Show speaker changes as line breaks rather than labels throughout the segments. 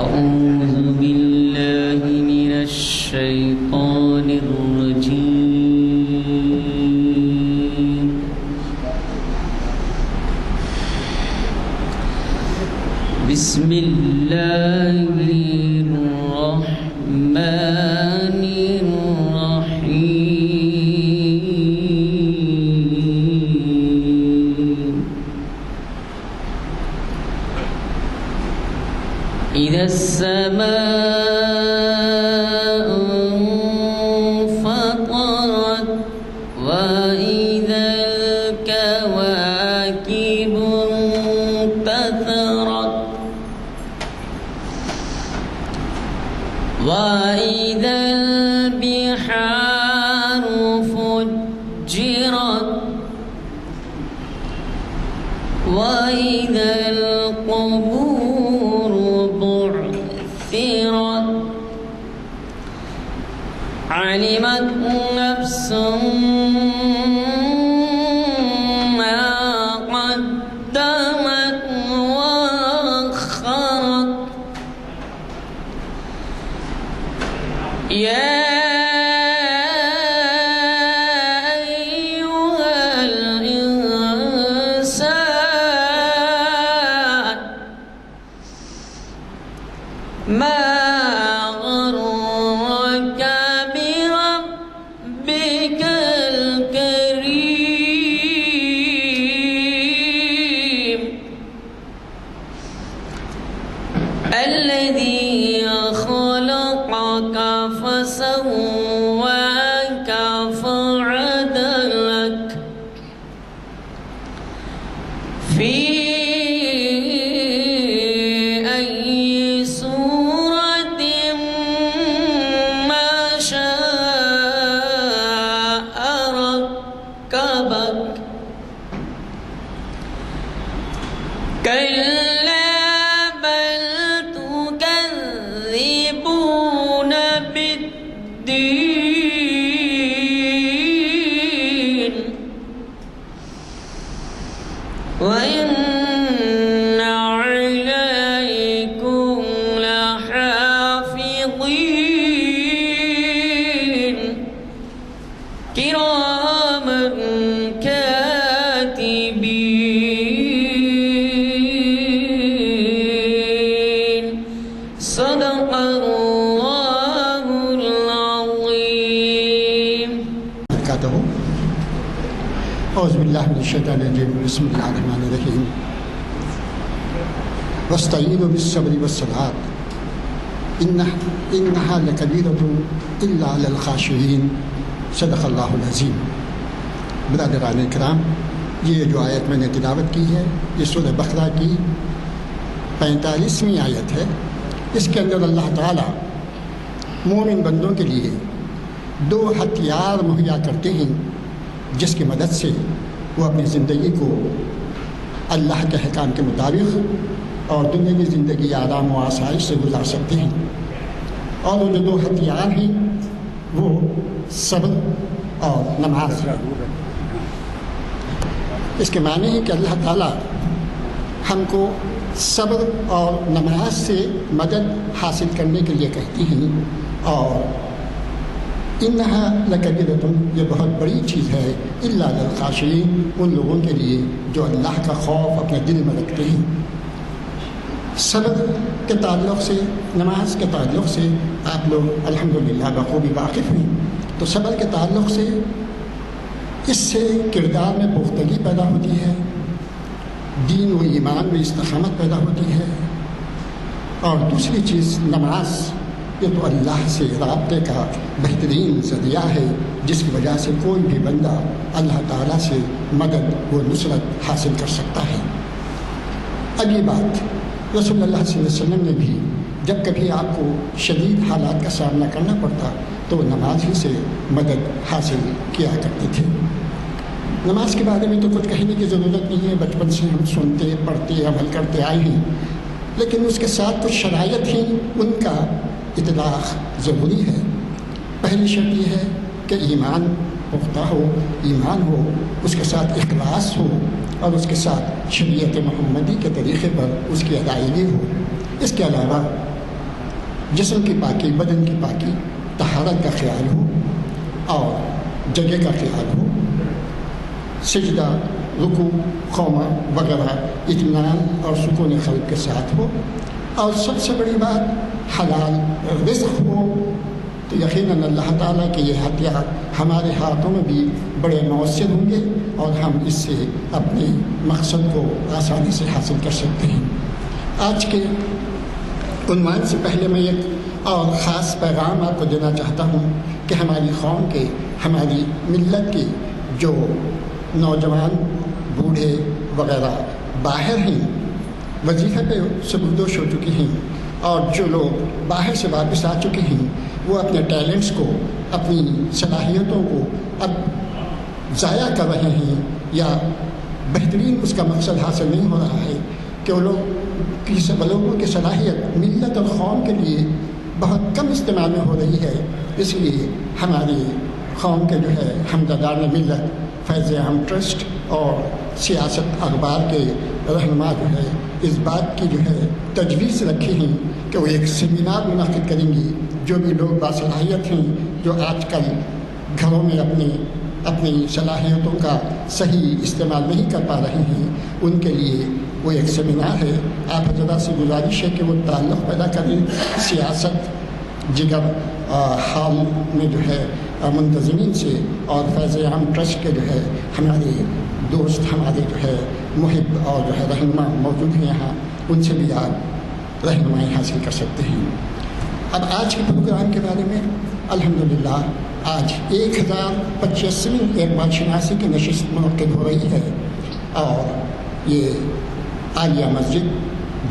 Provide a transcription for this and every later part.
أعوذ بالله من الشيطان الرجيم بسم الله الرحمن الرحيم إذا السماء انفطرت وإذا الكواكب انتثرت وإذا البحار فجرت وإذا القبور بعثرت علمت نفس ما قدمت وأخرت يا أيها الإنسان ما غرك بربك الكريم الذي خلقك فسواك فعدلك في أي صورة ما شاء ركبك كلا بل تكذبون بالدين وإن عليكم لحافظين كراما كاتبين صدق الله العظيم.
أعوذ بالله من الشيطان الرجيم بسم الله الرحمن الرحيم واستعينوا بالصبر والصلاة إنها لكبيرة إلا على الخاشعين صدق اللہ العظیم. برادران کرام، یہ جو آیت میں نے تلاوت کی ہے یہ سورہ بقرہ کی 45ویں آیت ہے. اس کے اندر اللہ تعالیٰ مومن بندوں کے لیے دو ہتھیار مہیا کرتے ہیں جس کی مدد سے وہ اپنی زندگی کو اللہ کے احکام کے مطابق اور دنیا کی زندگی آرام و آسائش سے گزار سکتے ہیں. اور وہ جو دو ہتھیار ہیں وہ صبر اور نماز ہے. اس کے معنی ہے کہ اللہ تعالیٰ ہم کو صبر اور نماز سے مدد حاصل کرنے کے لیے کہتی ہیں. اور انہا لکبیرۃ، یہ بہت بڑی چیز ہے، الا للخاشعین، ان لوگوں کے لیے جو اللہ کا خوف اپنے دل میں رکھتے ہیں. صبر کے تعلق سے، نماز کے تعلق سے آپ لوگ الحمدللہ بخوبی واقف ہیں. تو صبر کے تعلق سے اس سے کردار میں پختگی پیدا ہوتی ہے، دین و ایمان میں استقامت پیدا ہوتی ہے. اور دوسری چیز نماز، یہ تو اللہ سے رابطے کا بہترین ذریعہ ہے جس کی وجہ سے کوئی بھی بندہ اللہ تعالیٰ سے مدد و نصرت حاصل کر سکتا ہے. اب یہ بات رسول اللہ صلی اللہ علیہ وسلم نے بھی جب کبھی آپ کو شدید حالات کا سامنا کرنا پڑتا تو نماز ہی سے مدد حاصل کیا کرتے تھے. نماز کے بارے میں تو کچھ کہنے کی ضرورت نہیں ہے، بچپن سے ہم سنتے پڑھتے عمل کرتے آئے ہیں. لیکن اس کے ساتھ کچھ شرائط ہیں، ان کا اطلاق ضروری ہے. پہلی شرط یہ ہے کہ ایمان پختہ ہو، ایمان ہو، اس کے ساتھ اخلاص ہو، اور اس کے ساتھ شریعت محمدی کے طریقے پر اس کی ادائیگی ہو. اس کے علاوہ جسم کی پاکی، بدن کی پاکی، طہارت کا خیال ہو اور جگہ کا خیال ہو، سجدہ، رکوع، قومہ وغیرہ اطمینان اور سکون قلب کے ساتھ ہو، اور سب سے بڑی بات حلال رزق ہو، تو یقیناً اللہ تعالیٰ کے یہ ہتھیار ہمارے ہاتھوں میں بھی بڑے مؤثر ہوں گے اور ہم اس سے اپنے مقصد کو آسانی سے حاصل کر سکتے ہیں۔ آج کے عنوان سے پہلے میں ایک اور خاص پیغام آپ کو دینا چاہتا ہوں کہ ہماری قوم کے، ہماری ملت کے جو نوجوان، بوڑھے وغیرہ باہر ہیں، وظیفے پہ سبکدوش ہو چکے ہیں، اور جو لوگ باہر سے واپس آ چکے ہیں وہ اپنے ٹیلنٹس کو، اپنی صلاحیتوں کو اب ضائع کر رہے ہیں، یا بہترین اس کا مقصد حاصل نہیں ہو رہا ہے کہ وہ لوگوں کی صلاحیت ملت اور قوم کے لیے بہت کم استعمال میں ہو رہی ہے۔ اس لیے ہماری قوم کے جو ہے ہمدردان ملت فیض عام ٹرسٹ اور سیاست اخبار کے رہنما جو ہے اس بات کی جو ہے تجویز رکھی ہیں کہ وہ ایک سیمینار منعقد کریں گی۔ جو بھی لوگ باصلاحیت ہیں، جو آج کل گھروں میں اپنی صلاحیتوں کا صحیح استعمال نہیں کر پا رہے ہیں، ان کے لیے وہ ایک سیمینار ہے۔ آپ حضرات سے گزارش ہے کہ وہ تعلق پیدا کریں سیاست جگر حال میں جو ہے منتظمین سے، اور فیض عام ٹرسٹ کے جو ہے ہمارے دوست، ہمارے جو ہے محب اور جو ہے رہنما موجود ہیں یہاں، ان سے بھی آپ رہنمائی حاصل کر سکتے ہیں۔ اب آج کے پروگرام کے بارے میں الحمدللہ آج 1085ویں اقبال شناسی کی نشست منعقد ہو رہی ہے، اور یہ عالیہ مسجد،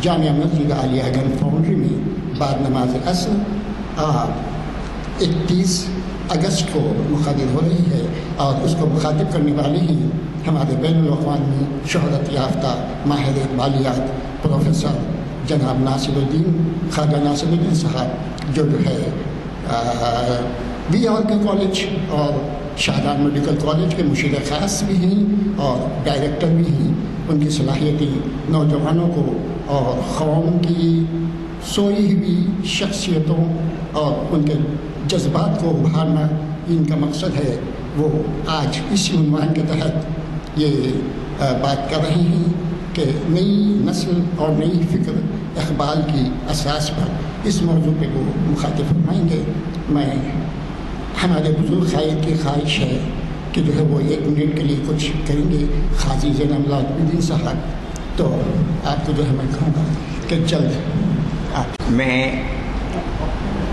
جامعہ مسجد عالیہ گنج فاؤنڈری میں بعد نماز عصر 31 اگست کو مقرر ہو رہی ہے، اور اس کو مخاطب کرنے والے ہیں ہمارے بین الاقوامی شہرت یافتہ ماہر اقبالیات پروفیسر جناب ناصر الدین، خواجہ ناصر الدین صاحب، جو ہے بی آر کے کالج اور شاہجہان میڈیکل کالج کے مشیر خاص بھی ہیں اور ڈائریکٹر بھی ہیں۔ ان کی صلاحیتیں نوجوانوں کو اور قوم کی سوئی ہوئی شخصیتوں اور ان کے جذبات کو ابھارنا ان کا مقصد ہے۔ وہ آج اسی عنوان کے تحت یہ بات کر رہے ہیں کہ نئی نسل اور نئی فکر اقبال کی اساس پر اس موضوع پہ وہ مخاطب فرمائیں گے۔ میں ہمارے بزرگ قائد کی خواہش ہے کہ جو ہے وہ 1 منٹ کے لیے کچھ کریں گے، قاضی زین العابدین صاحب، تو آپ کو جو ہے میں کہوں گا کہ جلد آپ۔
میں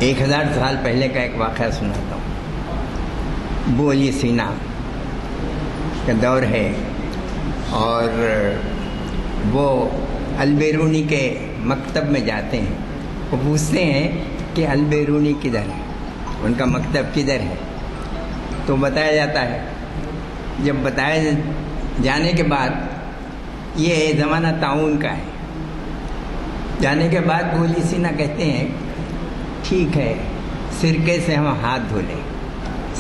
1000 سال پہلے کا ایک واقعہ سناتا ہوں۔ ابو علی سینا کا دور ہے، اور وہ البیرونی کے مکتب میں جاتے ہیں۔ وہ پوچھتے ہیں کہ البیرونی کدھر ہے، ان کا مکتب کدھر ہے، تو بتایا جاتا ہے۔ جب بتایا جانے کے بعد یہ زمانہ طاعون کا ہے، جانے کے بعد ابو علی سینا کہتے ہیں ٹھیک ہے، سرکے سے ہم ہاتھ دھو لیں،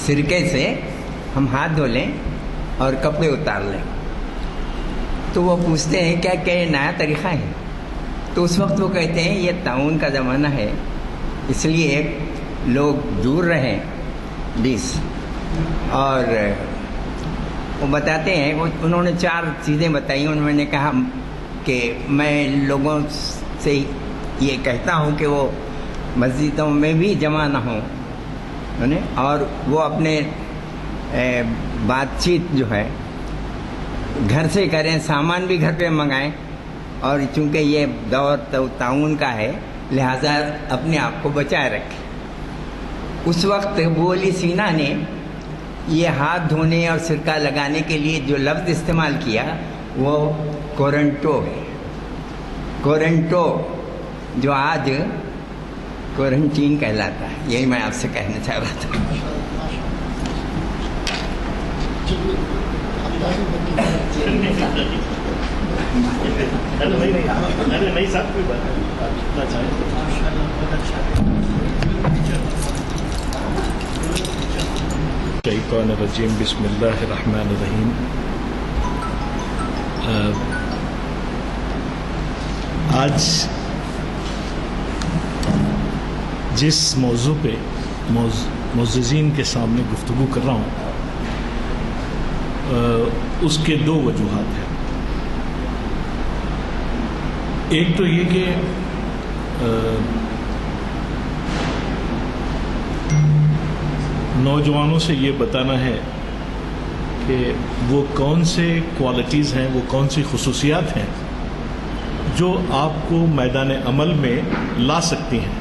سرکے سے ہم ہاتھ دھو لیں اور کپڑے اتار لیں۔ تو وہ پوچھتے ہیں کیا یہ نیا طریقہ ہے؟ تو اس وقت وہ کہتے ہیں یہ طاعون کا زمانہ ہے، اس لیے لوگ دور رہیں پلیز۔ اور وہ بتاتے ہیں، انہوں نے 4 چیزیں بتائی۔ انہوں نے کہا کہ میں لوگوں سے یہ کہتا ہوں کہ وہ مسجدوں میں بھی جمع نہ ہوں، اور وہ اپنے بات چیت جو ہے گھر سے کریں، سامان بھی گھر پہ منگائیں، اور چونکہ یہ دور طاعون کا ہے لہٰذا اپنے آپ کو بچائے رکھیں۔ اس وقت ابو علی سینا نے یہ ہاتھ دھونے اور سرکہ لگانے کے لیے جو لفظ استعمال کیا وہ کورنٹو ہے۔ کورنٹو جو آج کورنٹین کہلاتا ہے، یہی میں آپ سے کہنا چاہ رہا تھا۔
الشیطان الرجیم، بسم اللہ الرحمن الرحیم۔ آج جس موضوع پہ معززین کے سامنے گفتگو کر رہا ہوں اس کے دو وجوہات ہیں. ایک تو یہ کہ نوجوانوں سے یہ بتانا ہے کہ وہ کون سے کوالٹیز ہیں، وہ کون سی خصوصیات ہیں جو آپ کو میدان عمل میں لا سکتی ہیں،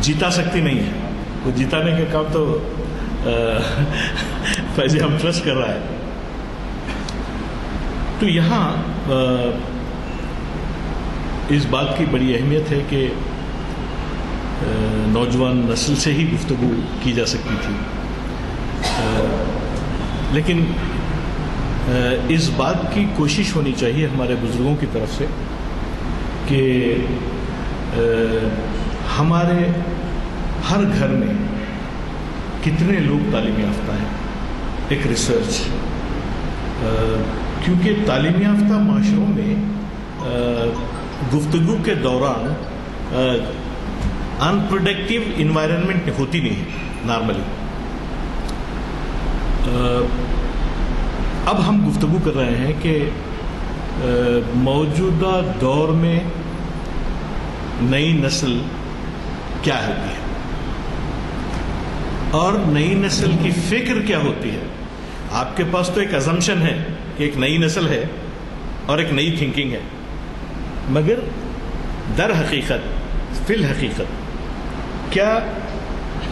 جیتا سکتی نہیں ہے. وہ جتانے کا کام تو فیض ہم ٹرسٹ کر رہا ہے. تو یہاں اس بات کی بڑی اہمیت ہے کہ نوجوان نسل سے ہی گفتگو کی جا سکتی تھی، لیکن اس بات کی کوشش ہونی چاہیے ہمارے بزرگوں کی طرف سے کہ ہمارے ہر گھر میں کتنے لوگ تعلیم یافتہ ہیں. ایک ریسرچ، کیونکہ تعلیم یافتہ معاشروں میں گفتگو کے دوران انپروڈکٹیو انوائرنمنٹ ہوتی نہیں ہے نارملی. اب ہم گفتگو کر رہے ہیں کہ موجودہ دور میں نئی نسل کیا ہوتی ہے اور نئی نسل کی فکر کیا ہوتی ہے. آپ کے پاس تو ایک ازمپشن ہے کہ ایک نئی نسل ہے اور ایک نئی تھنکنگ ہے، مگر در حقیقت فی الحقیقت کیا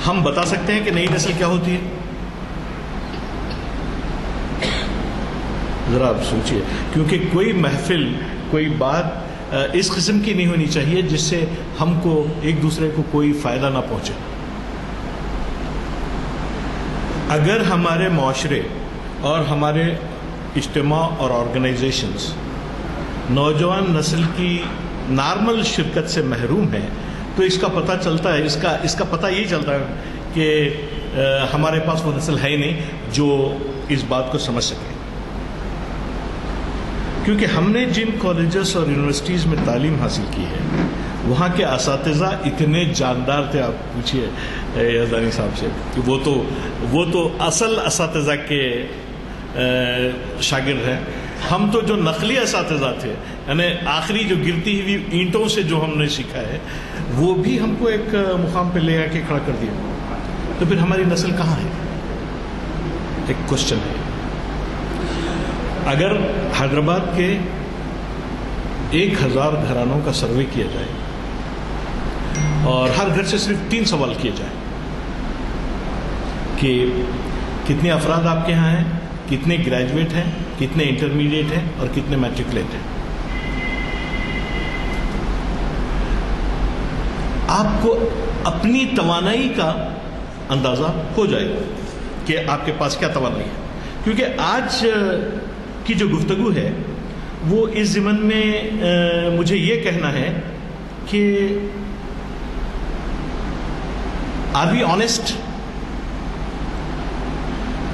ہم بتا سکتے ہیں کہ نئی نسل کیا ہوتی ہے؟ ذرا آپ سوچئے، کیونکہ کوئی محفل، کوئی بات اس قسم کی نہیں ہونی چاہیے جس سے ہم کو ایک دوسرے کو کوئی فائدہ نہ پہنچے. اگر ہمارے معاشرے اور ہمارے اجتماع اور آرگنائزیشنز نوجوان نسل کی نارمل شرکت سے محروم ہیں تو اس کا پتہ چلتا ہے، اس کا پتہ یہ چلتا ہے کہ ہمارے پاس وہ نسل ہے ہی نہیں جو اس بات کو سمجھ سکے. کیونکہ ہم نے جن کالجز اور یونیورسٹیز میں تعلیم حاصل کی ہے وہاں کے اساتذہ اتنے جاندار تھے. آپ پوچھیے یزدانی صاحب سے کہ وہ تو اصل اساتذہ کے شاگرد ہیں. ہم تو جو نقلی اساتذہ تھے، یعنی آخری جو گرتی ہوئی اینٹوں سے جو ہم نے سیکھا ہے وہ بھی ہم کو ایک مقام پہ لے آ کے کھڑا کر دیا. تو پھر ہماری نسل کہاں ہے؟ ایک کوشچن ہے. اگر حیدرآباد کے 1000 گھرانوں کا سروے کیا جائے اور ہر گھر سے صرف 3 سوال کیے جائیں کہ کتنے افراد آپ کے ہاں ہیں، کتنے گریجویٹ ہیں، کتنے انٹرمیڈیٹ ہیں اور کتنے میٹرکولیٹ ہیں، آپ کو اپنی توانائی کا اندازہ ہو جائے گا کہ آپ کے پاس کیا توانائی ہے. کیونکہ آج کی جو گفتگو ہے وہ اس ضمن میں مجھے یہ کہنا ہے کہ آر وی آنیسٹ؟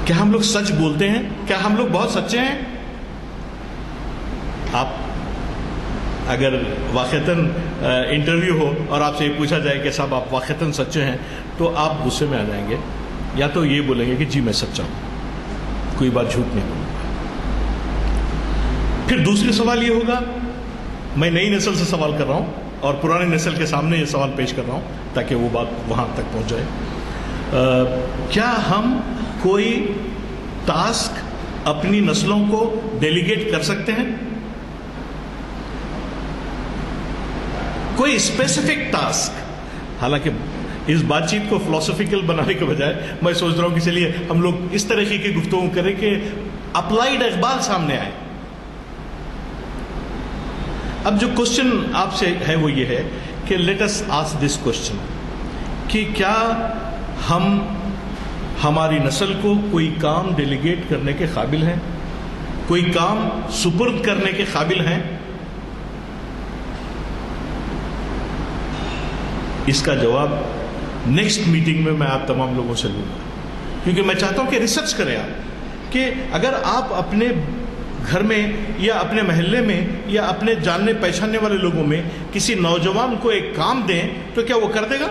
کیا ہم لوگ سچ بولتے ہیں؟ کیا ہم لوگ بہت سچے ہیں؟ آپ اگر واقعتاً انٹرویو ہو اور آپ سے یہ پوچھا جائے کہ صاحب آپ واقعتاً سچے ہیں تو آپ غصے میں آ جائیں گے، یا تو یہ بولیں گے کہ جی میں سچا ہوں، کوئی بات جھوٹ نہیں بولوں. پھر دوسری سوال یہ ہوگا، میں نئی نسل سے سوال کر رہا ہوں اور پرانی نسل کے سامنے یہ سوال پیش کر رہا ہوں تاکہ وہ بات وہاں تک پہنچ جائے. کیا ہم کوئی ٹاسک اپنی نسلوں کو ڈیلیگیٹ کر سکتے ہیں؟ کوئی اسپیسیفک ٹاسک؟ حالانکہ اس بات چیت کو فلسفیکل بنانے کے بجائے میں سوچ رہا ہوں کہ چلیے ہم لوگ اس طریقے کی گفتگو کریں کہ اپلائیڈ اقبال سامنے آئے. اب جو کوشچن آپ سے ہے وہ یہ ہے کہ let us ask this question کہ کیا ہم ہماری نسل کو کوئی کام ڈیلیگیٹ کرنے کے قابل ہیں، کوئی کام سپرد کرنے کے قابل ہیں؟ اس کا جواب نیکسٹ میٹنگ میں آپ تمام لوگوں سے لوں گا، کیونکہ میں چاہتا ہوں کہ ریسرچ کریں آپ کہ اگر آپ اپنے گھر میں یا اپنے محلے میں یا اپنے جاننے پہچاننے والے لوگوں میں کسی نوجوان کو ایک کام دیں تو کیا وہ کر دے گا؟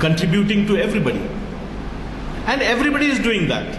contributing to everybody, and everybody is doing that.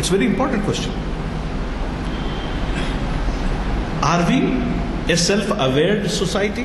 It's a very important question. Are we a self-aware society?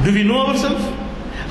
Do we know ourselves?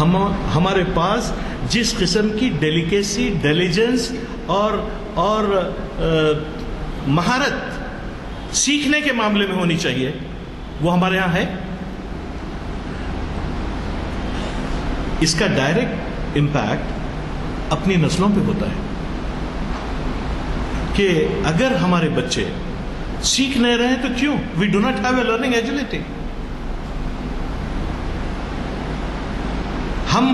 ہمارے پاس جس قسم کی ڈیلیکیسی، ڈیلیجنس اور مہارت سیکھنے کے معاملے میں ہونی چاہیے وہ ہمارے ہاں ہے. اس کا ڈائریکٹ امپیکٹ اپنی نسلوں پہ ہوتا ہے کہ اگر ہمارے بچے سیکھ نہیں رہے تو کیوں؟ We do not have a learning agility. ہم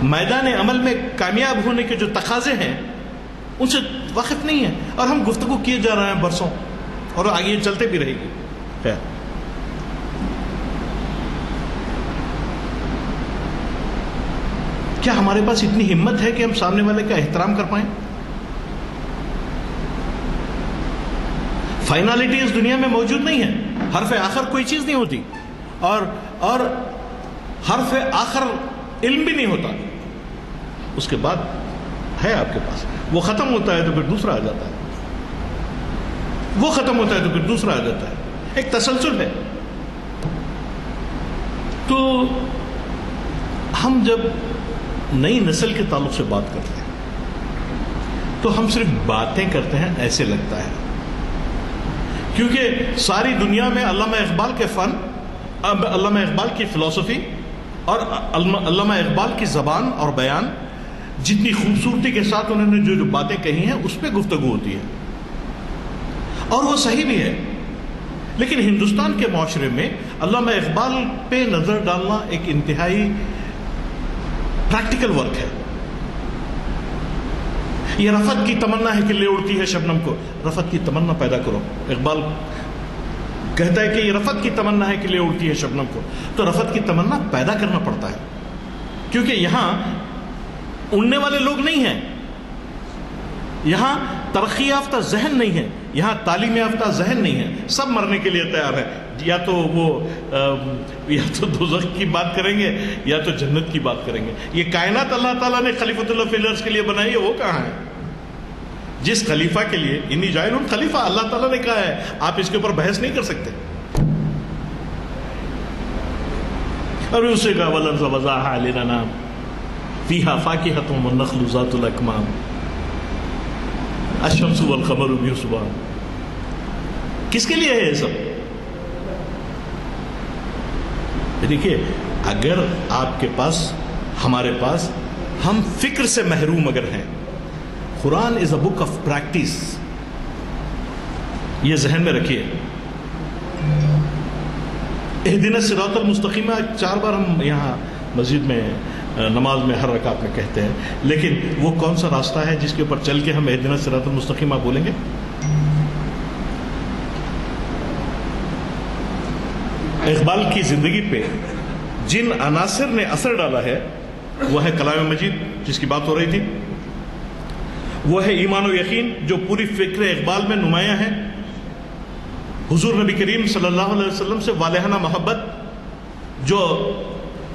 میدان عمل میں کامیاب ہونے کے جو تقاضے ہیں ان سے واقف نہیں ہیں اور ہم گفتگو کیے جا رہے ہیں برسوں اور آگے یہ چلتے بھی رہے گی. خیر، کیا ہمارے پاس اتنی ہمت ہے کہ ہم سامنے والے کا احترام کر پائیں؟ فائنالٹی اس دنیا میں موجود نہیں ہے. حرف آخر کوئی چیز نہیں ہوتی اور حرف آخر علم بھی نہیں ہوتا. اس کے بعد ہے آپ کے پاس، وہ ختم ہوتا ہے تو پھر دوسرا آ جاتا ہے، وہ ختم ہوتا ہے تو پھر دوسرا آ جاتا ہے. ایک تسلسل ہے. تو ہم جب نئی نسل کے تعلق سے بات کرتے ہیں تو ہم صرف باتیں کرتے ہیں ایسے لگتا ہے، کیونکہ ساری دنیا میں علامہ اقبال کے فن، علامہ اقبال کی فلسفی اور علامہ اقبال کی زبان اور بیان، جتنی خوبصورتی کے ساتھ انہوں نے جو باتیں کہی ہیں اس پہ گفتگو ہوتی ہے اور وہ صحیح بھی ہے. لیکن ہندوستان کے معاشرے میں علامہ اقبال پہ نظر ڈالنا ایک انتہائی پریکٹیکل ورک ہے. یہ رفعت کی تمنا ہے کہ لے اڑتی ہے شبنم کو، رفعت کی تمنا پیدا کرو. اقبال کہتا ہے کہ یہ رفعت کی تمنا ہے کہ لے اڑتی ہے شبنم کو. تو رفعت کی تمنا پیدا کرنا پڑتا ہے، کیونکہ یہاں اڑنے والے لوگ نہیں ہیں، یہاں ترقی یافتہ ذہن نہیں ہے، یہاں تعلیم یافتہ ذہن نہیں ہے. سب مرنے کے لیے تیار ہے، یا تو دوزخ کی بات کریں گے یا تو جنت کی بات کریں گے. یہ کائنات اللہ تعالیٰ نے خلیفۃ اللہ فی الارض کے لیے بنائی ہے، وہ کہاں ہے؟ جس خلیفہ کے لیے انی جاعل خلیفہ اللہ تعالیٰ نے کہا ہے، آپ اس کے اوپر بحث نہیں کر سکتے. اور اسے کہا وَالْأَرْضَ وَضَعَهَا لِلْأَنَامِ فِيهَا فَاكِهَةٌ وَالنَّخْلُ ذَاتُ الْأَكْمَامِ الشَّمْسُ وَالْقَمَرُ بِحُسْبَانٍ. کس کے لیے ہے یہ سب؟ دیکھیے، اگر آپ کے پاس، ہمارے پاس، ہم فکر سے محروم اگر ہیں، قرآن از اے بک آف پریکٹس، یہ ذہن میں رکھیے. اہدنا الصراط المستقیم 4 بار ہم یہاں مسجد میں نماز میں ہر رکعت میں کہتے ہیں، لیکن وہ کون سا راستہ ہے جس کے اوپر چل کے ہم اہدنا الصراط المستقیم بولیں گے؟ اقبال کی زندگی پہ جن عناصر نے اثر ڈالا ہے وہ ہے کلام مجید جس کی بات ہو رہی تھی، وہ ہے ایمان و یقین جو پوری فکر اقبال میں نمایاں ہے، حضور نبی کریم صلی اللہ علیہ وسلم سے والہانہ محبت جو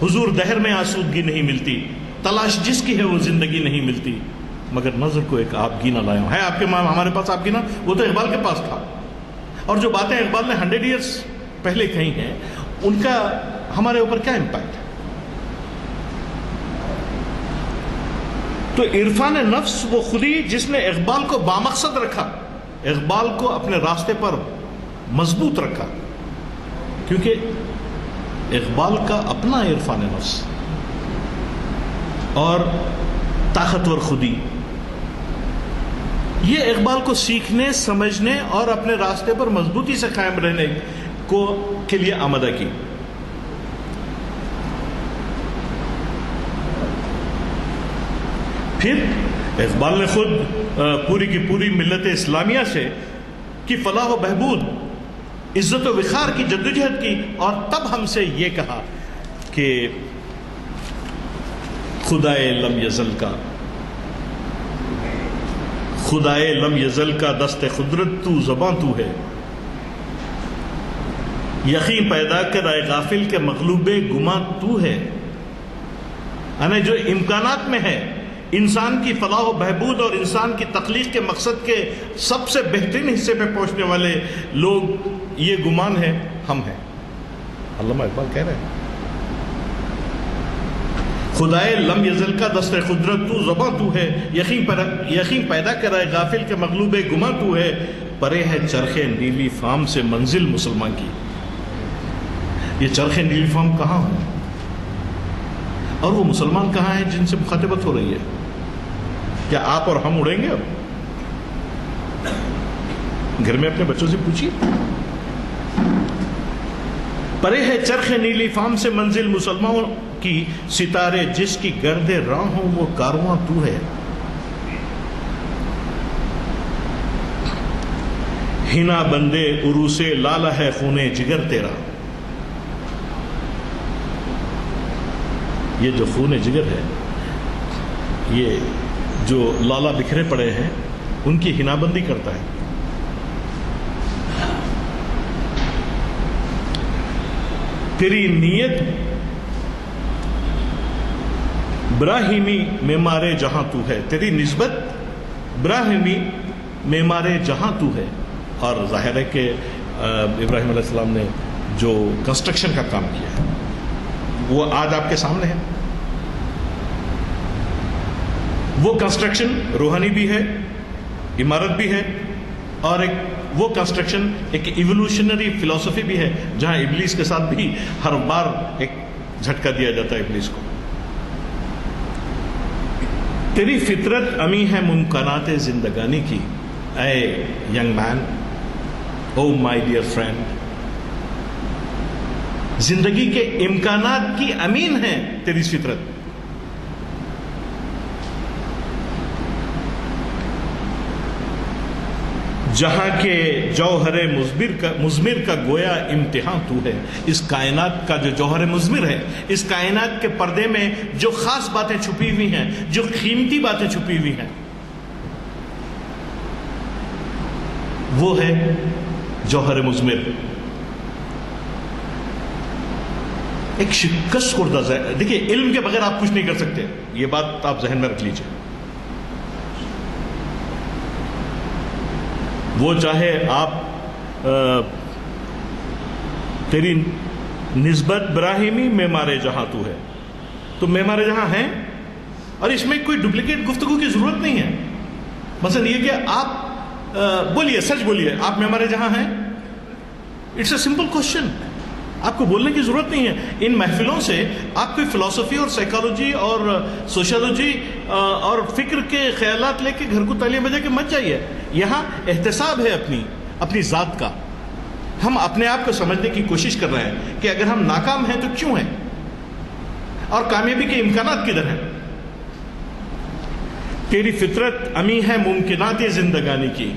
حضور دہر میں آسودگی نہیں ملتی، تلاش جس کی ہے وہ زندگی نہیں ملتی، مگر نظر کو ایک آپ گینا لایا ہوں. ہے آپ کے ہمارے پاس آپ گینا؟ وہ تو اقبال کے پاس تھا. اور جو باتیں اقبال نے 100 ایئرس پہلے کہیں ہیں ان کا ہمارے اوپر کیا امپیکٹ ہے؟ تو عرفان نفس وہ خودی جس نے اقبال کو بامقصد رکھا، اقبال کو اپنے راستے پر مضبوط رکھا، کیونکہ اقبال کا اپنا عرفان نفس اور طاقتور خودی یہ اقبال کو سیکھنے، سمجھنے اور اپنے راستے پر مضبوطی سے قائم رہنے کے لیے آمادہ کی. پھر اقبال نے خود پوری کی پوری ملت اسلامیہ سے کی فلاح و بہبود، عزت و وقار کی جدوجہد کی، اور تب ہم سے یہ کہا کہ خدائے لم یزل کا، خدائے لم یزل کا دست قدرت تو، زباں تو ہے، یقین پیدا کر آئے غافل کے مغلوب گماں تو ہے. یعنی جو امکانات میں ہے انسان کی فلاح و بہبود اور انسان کی تخلیق کے مقصد کے سب سے بہترین حصے پہ پہنچنے والے لوگ یہ گمان ہے ہم ہیں. علامہ اقبال کہہ رہے ہیں خدائے لم یزل کا دست قدرت تو زباں تو ہے، یقین پیدا کرائے غافل کے مغلوب گماں تو ہے، پرے ہے چرخ نیلی فام سے منزل مسلمان کی. یہ چرخ نیلی فام کہاں ہے اور وہ مسلمان کہاں ہیں جن سے مخاطبت ہو رہی ہے؟ کیا آپ اور ہم اڑیں گے؟ اب گھر میں اپنے بچوں سے پوچھیے. پرے ہے چرخ نیلی فام سے منزل مسلمانوں کی، ستارے جس کی گرد راہ ہوں وہ کارواں تو ہے. ہنا بندے عروس لالہ ہے خون جگر تیرا. یہ جو خون جگر ہے، یہ جو لالہ بکھرے پڑے ہیں، ان کی ہنا بندی کرتا ہے. تیری نیت براہیمی معمار جہاں تو ہے، تیری نسبت براہیمی معمار جہاں تو ہے. اور ظاہر ہے کہ ابراہیم علیہ السلام نے جو کنسٹرکشن کا کام کیا ہے وہ آج آپ کے سامنے ہے. وہ کنسٹرکشن روحانی بھی ہے، عمارت بھی ہے، اور وہ کنسٹرکشن ایک ایوولوشنری فلسفی بھی ہے، جہاں ابلیس کے ساتھ بھی ہر بار ایک جھٹکا دیا جاتا ہے ابلیس کو. تیری فطرت امی ہے ممکنات زندگانی کی، a young man, O my dear friend. زندگی کے امکانات کی امین ہے تیری فطرت. جہاں کے جوہر مضمر کا گویا امتحان تو ہے. اس کائنات کا جو جوہر مضمر ہے، اس کائنات کے پردے میں جو خاص باتیں چھپی ہوئی ہیں، جو قیمتی باتیں چھپی ہوئی ہیں، وہ ہے جوہر مضمر. ایک شکست خوردہ دیکھیے، علم کے بغیر آپ کچھ نہیں کر سکتے، یہ بات آپ ذہن میں رکھ لیجئے. وہ چاہے آپ تیری نسبت براہیمی معمار جہاں تو ہے، تو معمار جہاں ہیں، اور اس میں کوئی ڈپلیکیٹ گفتگو کی ضرورت نہیں ہے. مثلا یہ کہ آپ بولیے، سچ بولیے، آپ معمار جہاں ہیں. اٹس اے سمپل کوشچن، آپ کو بولنے کی ضرورت نہیں ہے. ان محفلوں سے آپ کوئی فلسفی اور سائیکالوجی اور سوشیالوجی اور فکر کے خیالات لے کے گھر کو تالیاں بجا کے مت جائیے. یہاں احتساب ہے اپنی ذات کا. ہم اپنے آپ کو سمجھنے کی کوشش کر رہے ہیں کہ اگر ہم ناکام ہیں تو کیوں ہیں، اور کامیابی کے امکانات کدھر ہیں. تیری فطرت امی ہے ممکنات زندگانی کی.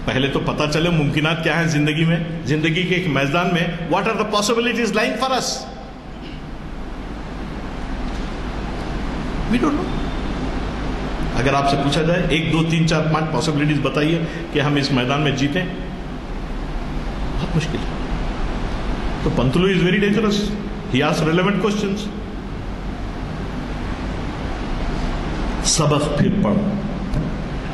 پہلے تو پتہ چلے ممکنات کیا ہیں زندگی میں، زندگی کے ایک میدان میں. What are the possibilities lying for us? We don't know. اگر آپ سے پوچھا جائے 1 2 3 4 5 پاسبلٹیز بتائیے کہ ہم اس میدان میں جیتیں، بہت مشکل ہے. تو Pantulu is very dangerous. He asked relevant questions. سبق پھر پڑھ.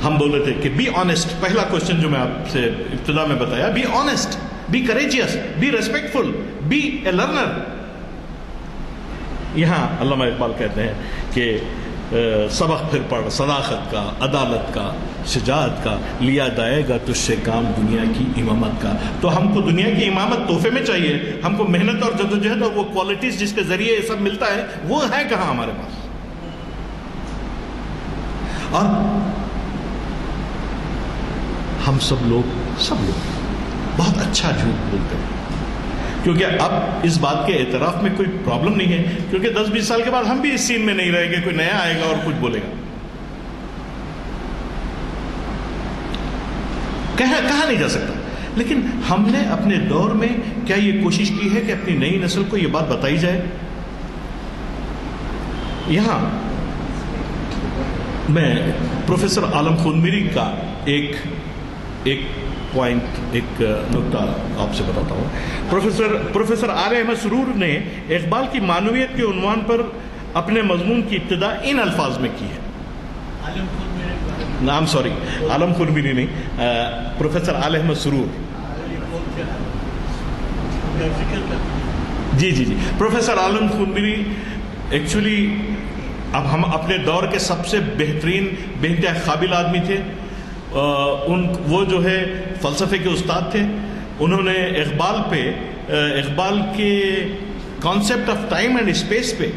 ہم بول رہے تھے کہ بی آنےسٹ. پہلا کوشچن جو میں آپ سے ابتدا میں بتایا، be honest, be courageous, be respectful, be a learner. یہاں علامہ اقبال کہتے ہیں کہ سبق پھر پڑھ، صداقت کا، عدالت کا، شجاعت کا، لیا جائے گا تجھ سے کام دنیا کی امامت کا. تو ہم کو دنیا کی امامت تحفے میں چاہیے. ہم کو محنت اور جدوجہد اور وہ کوالٹیز جس کے ذریعے یہ سب ملتا ہے، وہ ہے کہاں ہمارے پاس؟ اور ہم سب لوگ بہت اچھا جھوٹ بولتے ہیں، کیونکہ اب اس بات کے اعتراف میں کوئی پرابلم نہیں ہے، کیونکہ 10-20 سال کے بعد ہم بھی اس سین میں نہیں رہیں گے. کوئی نیا آئے گا اور کچھ بولے گا. کہا نہیں جا سکتا. لیکن ہم نے اپنے دور میں کیا یہ کوشش کی ہے کہ اپنی نئی نسل کو یہ بات بتائی جائے؟ یہاں میں پروفیسر عالم خون میری کا ایک پوائنٹ، ایک نقطہ آپ سے بتاتا ہوں. پروفیسر عالم احمد سرور نے اقبال کی معنویت کے عنوان پر اپنے مضمون کی ابتدا ان الفاظ میں کی ہے. نام سوری، عالم خون میری نہیں، پروفیسر عالم احمد سرور. جی پروفیسر عالم خون میری ایکچولی اب ہم اپنے دور کے سب سے بہترین بے انتہا قابل آدمی تھے. وہ جو ہے فلسفے کے استاد تھے. انہوں نے اقبال کے concept of time and space پہ،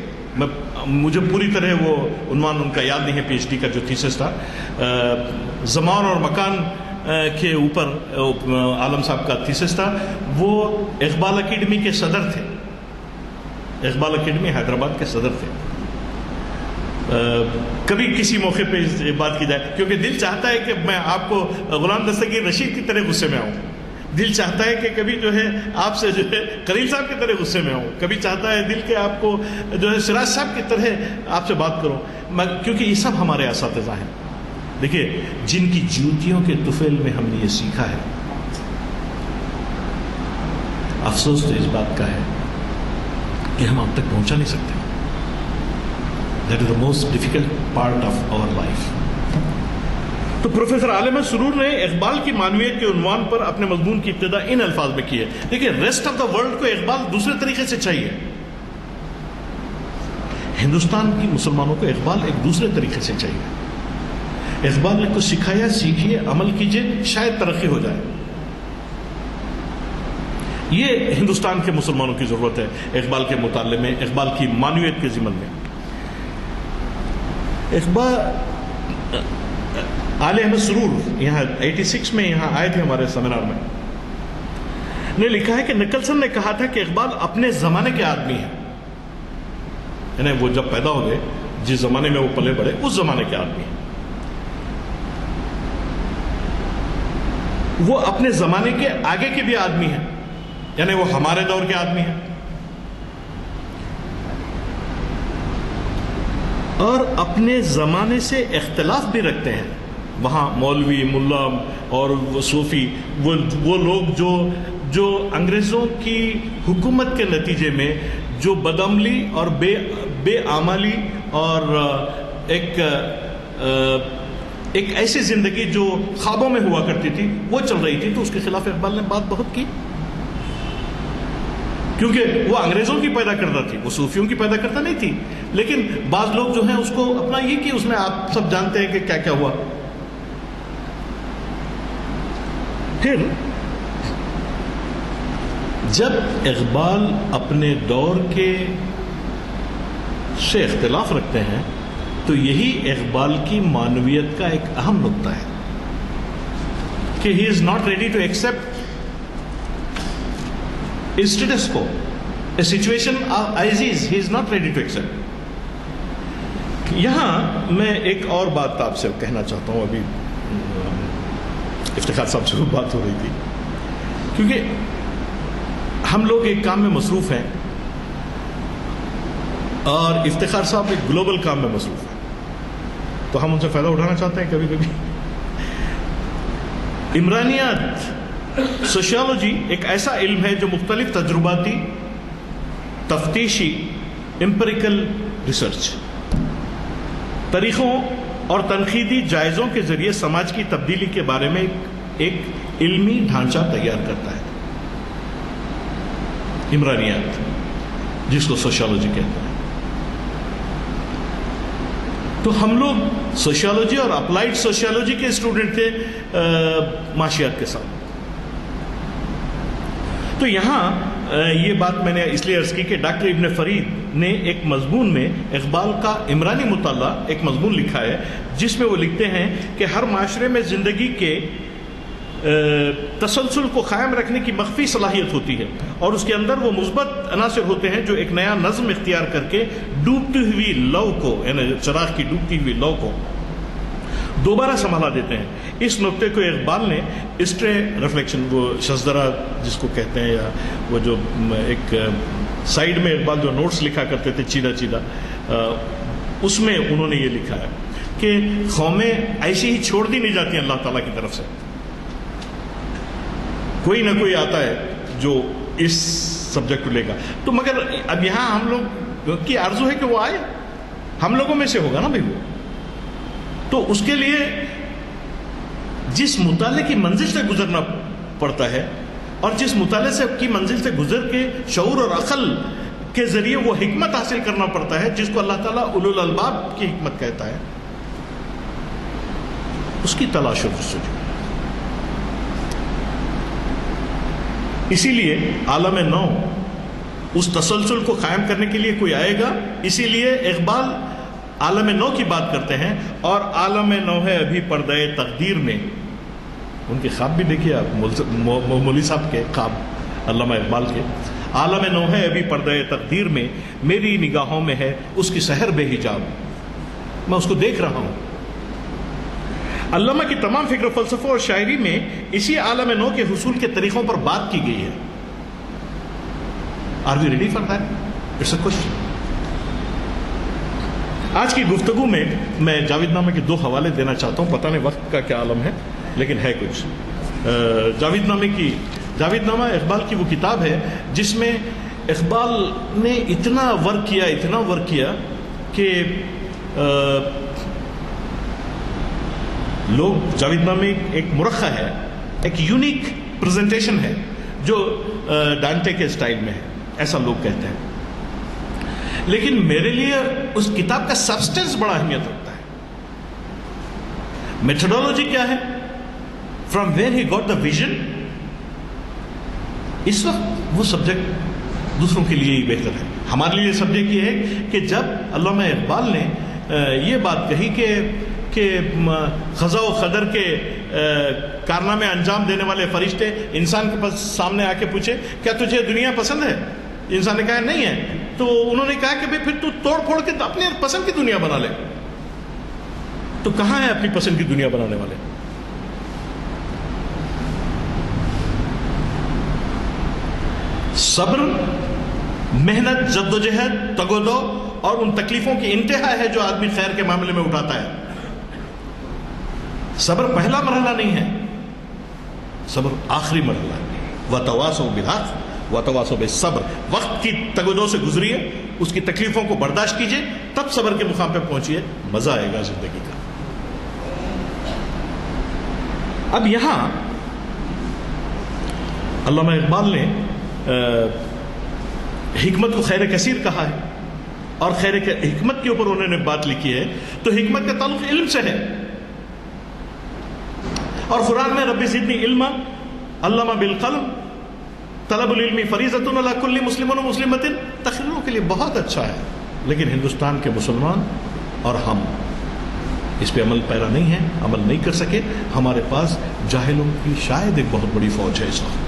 مجھے پوری طرح وہ عنوان ان کا یاد نہیں ہے، پی ایچ ڈی کا جو تھیسس تھا، زمان اور مکان کے اوپر عالم صاحب کا تھیسس تھا. وہ اقبال اکیڈمی کے صدر تھے، اقبال اکیڈمی حیدرآباد کے صدر تھے. کبھی کسی موقع پہ اس بات کی جائے، کیونکہ دل چاہتا ہے کہ میں آپ کو غلام دستگیر رشید کی طرح غصے میں آؤں. دل چاہتا ہے کہ کبھی جو ہے آپ سے جو ہے خلیل صاحب کی طرح غصے میں آؤں. کبھی چاہتا ہے دل کے آپ کو جو ہے سراج صاحب کی طرح آپ سے بات کروں، کیونکہ یہ سب ہمارے اساتذہ ہیں. دیکھیے، جن کی جوتیوں کے طفیل میں ہم نے یہ سیکھا ہے. افسوس تو اس بات کا ہے کہ ہم اب تک پہنچا نہیں سکتے. That is the most difficult part of our life. تو پروفیسر عالم سرور نے اقبال کی معنویت کے عنوان پر اپنے مضمون کی ابتدا ان الفاظ میں کی ہے. دیکھیے، ریسٹ آف دا ورلڈ کو اقبال دوسرے طریقے سے چاہیے. ہندوستان کی مسلمانوں کو اقبال ایک دوسرے طریقے سے چاہیے. اقبال نے کچھ سکھایا، سیکھیے، عمل کیجیے، شاید ترقی ہو جائے. یہ ہندوستان کے مسلمانوں کی ضرورت ہے اقبال کے مطالعے میں، اقبال کی معنویت کے ضمن میں. اقبال عالیہ احمد سرور یہاں 86 میں یہاں آئے تھے ہمارے سیمینار میں، نے لکھا ہے کہ نکلسن نے کہا تھا کہ اقبال اپنے زمانے کے آدمی ہیں. یعنی وہ جب پیدا ہو گئے، جس زمانے میں وہ پلے بڑھے، اس زمانے کے آدمی ہیں. وہ اپنے زمانے کے آگے کے بھی آدمی ہیں، یعنی وہ ہمارے دور کے آدمی ہیں. اور اپنے زمانے سے اختلاف بھی رکھتے ہیں. وہاں مولوی، ملا اور صوفی، وہ لوگ جو انگریزوں کی حکومت کے نتیجے میں جو بدعملی اور بے عملی اور ایک ایسی زندگی جو خوابوں میں ہوا کرتی تھی وہ چل رہی تھی، تو اس کے خلاف اقبال نے بات بہت کی. کیونکہ وہ انگریزوں کی پیدا کرتا تھی، وہ صوفیوں کی پیدا کرتا نہیں تھی. لیکن بعض لوگ جو ہیں اس کو اپنا یہ کہ اس میں آپ سب جانتے ہیں کہ کیا کیا ہوا. پھر جب اقبال اپنے دور کے سے اختلاف رکھتے ہیں تو یہی اقبال کی معنویت کا ایک اہم نقطہ ہے کہ he is not ready to accept status quo, a situation as is, he is not ready to accept. یہاں میں ایک اور بات آپ سے کہنا چاہتا ہوں. ابھی افتخار صاحب سے بات ہو رہی تھی، کیونکہ ہم لوگ ایک کام میں مصروف ہیں اور افتخار صاحب ایک گلوبل کام میں مصروف ہیں، تو ہم ان سے فائدہ اٹھانا چاہتے ہیں. کبھی کبھی عمرانیات، سوشیالوجی ایک ایسا علم ہے جو مختلف تجرباتی، تفتیشی، امپیریکل ریسرچ طریقوں اور تنقیدی جائزوں کے ذریعے سماج کی تبدیلی کے بارے میں ایک علمی ڈھانچہ تیار کرتا ہے. عمرانیات، جس کو سوشیالوجی کہتے ہیں. تو ہم لوگ سوشیالوجی اور اپلائیڈ سوشیالوجی کے اسٹوڈنٹ تھے معاشیات کے ساتھ. تو یہاں یہ بات میں نے اس لیے عرض کی کہ ڈاکٹر ابن فرید نے ایک مضمون میں اقبال کا عمرانی مطالعہ ایک مضمون لکھا ہے، جس میں وہ لکھتے ہیں کہ ہر معاشرے میں زندگی کے تسلسل کو قائم رکھنے کی مخفی صلاحیت ہوتی ہے، اور اس کے اندر وہ مثبت عناصر ہوتے ہیں جو ایک نیا نظم اختیار کر کے ڈوبتی ہوئی لو کو، یعنی چراغ کی ڈوبتی ہوئی لو کو دوبارہ سنبھالا دیتے ہیں. اس نقطے کو اقبال نے اسٹرے ریفلیکشن، وہ شزدرہ جس کو کہتے ہیں، یا وہ جو ایک سائیڈ میں اقبال جو نوٹس لکھا کرتے تھے چیدہ چیدہ، اس میں انہوں نے یہ لکھا ہے کہ قومیں ایسی ہی چھوڑ دی نہیں جاتی ہیں اللہ تعالیٰ کی طرف سے. کوئی نہ کوئی آتا ہے جو اس سبجیکٹ کو لے گا. تو مگر اب یہاں ہم لوگ کی آرزو ہے کہ وہ آئے، ہم لوگوں میں سے ہوگا نا بھائی وہ. تو اس کے لیے جس مطالعے کی منزل سے گزرنا پڑتا ہے، اور جس مطالعے سے کی منزل سے گزر کے شعور اور عقل کے ذریعے وہ حکمت حاصل کرنا پڑتا ہے جس کو اللہ تعالیٰ اولو الالباب کی حکمت کہتا ہے، اس کی تلاش و جستجو۔ اسی لیے عالم نو اس تسلسل کو قائم کرنے کے لیے کوئی آئے گا، اسی لیے اقبال عالم نو کی بات کرتے ہیں، اور عالم نو ہے ابھی پردہ تقدیر میں۔ ان کے خواب بھی دیکھیے آپ، مولوی صاحب کے خواب علامہ اقبال کے، عالم نو ہے ابھی پردہ تقدیر میں، میری نگاہوں میں ہے اس کی سحر بے حجاب، میں اس کو دیکھ رہا ہوں۔ علامہ کی تمام فکر و فلسفہ اور شاعری میں اسی عالم نو کے حصول کے طریقوں پر بات کی گئی ہے۔ Are we ready for that? It's a question. آج کی گفتگو میں میں جاوید نامہ کے 2 حوالے دینا چاہتا ہوں، پتہ نہیں وقت کا کیا عالم ہے لیکن ہے کچھ۔ جاوید نامہ اقبال کی وہ کتاب ہے جس میں اقبال نے اتنا ورک کیا کہ لوگ جاوید نامے ایک مرخہ ہے، ایک یونیک پریزنٹیشن ہے جو ڈانٹے کے سٹائل میں ہے، ایسا لوگ کہتے ہیں، لیکن میرے لیے اس کتاب کا سبسٹنس بڑا اہمیت رکھتا ہے۔ میتھڈولوجی کیا ہے، from where he got the vision, اس وقت وہ سبجیکٹ دوسروں کے لیے ہی بہتر ہے۔ ہمارے لیے سبجیکٹ یہ ہے کہ جب علامہ اقبال نے یہ بات کہی کہ خزا و قدر کے کارنامے انجام دینے والے فرشتے انسان کے پاس سامنے آ کے پوچھے کیا تجھے دنیا پسند ہے؟ انسان نے کہا نہیں ہے، تو انہوں نے کہا کہ بھئی پھر تو توڑ پھوڑ کے اپنے پسند کی دنیا بنا لے۔ تو کہاں ہے اپنی پسند کی دنیا بنانے والے؟ صبر، محنت، جدوجہد، تگ و دو اور ان تکلیفوں کی انتہا ہے جو آدمی خیر کے معاملے میں اٹھاتا ہے۔ صبر پہلا مرحلہ نہیں ہے، صبر آخری مرحلہ ہے۔ وَتَوَاصَوْا بِالْحَقِّ وَتَوَاصَوْا بِالصَّبْرِ، وقت کی تگ و دو سے گزریے، اس کی تکلیفوں کو برداشت کیجئے، تب صبر کے مقام پہ پہنچیے، مزہ آئے گا زندگی کا۔ اب یہاں علامہ اقبال نے حکمت کو خیر کثیر کہا ہے، اور خیر حکمت کے اوپر انہوں نے بات لکھی ہے، تو حکمت کا تعلق علم سے ہے، اور قرآن میں رب زدنی علما، علامہ بالقلم، طلب العلم فریضۃ علی کل مسلم و مسلمۃ، تقریروں کے لیے بہت اچھا ہے، لیکن ہندوستان کے مسلمان اور ہم اس پہ عمل پیرا نہیں ہیں، عمل نہیں کر سکے۔ ہمارے پاس جاہلوں کی شاید ایک بہت بڑی فوج ہے اس وقت۔